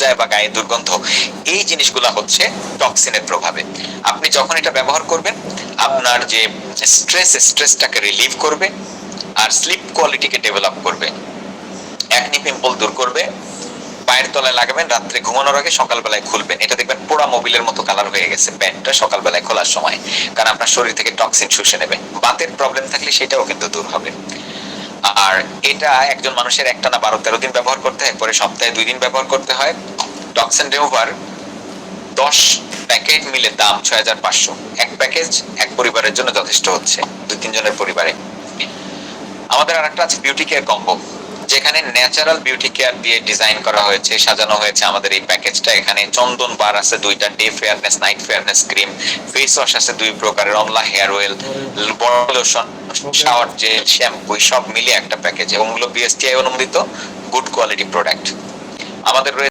পর্যায়ে বা গায়ে দুর্গন্ধ, এই জিনিসগুলা হচ্ছে টক্সিনের প্রভাবে। আপনি যখন এটা ব্যবহার করবেন আপনার যে স্ট্রেসটাকে রিলিভ করবে আর স্লিপ কোয়ালিটিকে ডেভেলপ করবে, একনি পিম্পল দূর করবে। পায়ের তলায় লাগাবেন, রাত্রে ঘুমানোর আগে সকালবেলায় খুলবেন, এটা দেখবেন পোড়া মোবিলের মতো কালার হয়ে গেছে প্যান্টটা সকালবেলায় খোলার সময়, কারণ আপনার শরীর থেকে টক্সিন শুষে নেবে। বাতের প্রবলেম থাকলে সেটাও কিন্তু দূর হবে। আর এটা একজন মানুষের একটানা 12-13 দিন ব্যবহার করতে হয়, পরে সপ্তাহে 2 দিন ব্যবহার করতে হয়। টক্সিন রিমুভার 10 প্যাকেট মিলে দাম 6500। এক প্যাকেজ এক পরিবারের জন্য যথেষ্ট হচ্ছে, 2-3 জনের পরিবারে। আমাদের আরেকটা আছে বিউটি কেয়ার কম্বো, যেখানে ন্যাচারাল বিউটি কেয়ার দিয়ে ডিজাইন করা হয়েছে, সাজানো হয়েছে আমাদের এই প্যাকেজটা। এখানে চন্দন বার আছে 2টা, day fairness, night fairness cream, face wash আছে 2 প্রকারের, অমলা hair oil, body lotion, shower gel, shampoo, সব মিলিয়ে একটা প্যাকেজ, এবং এগুলো বিএসটিআই অনুমোদিত গুড কোয়ালিটি প্রোডাক্ট। আমাদের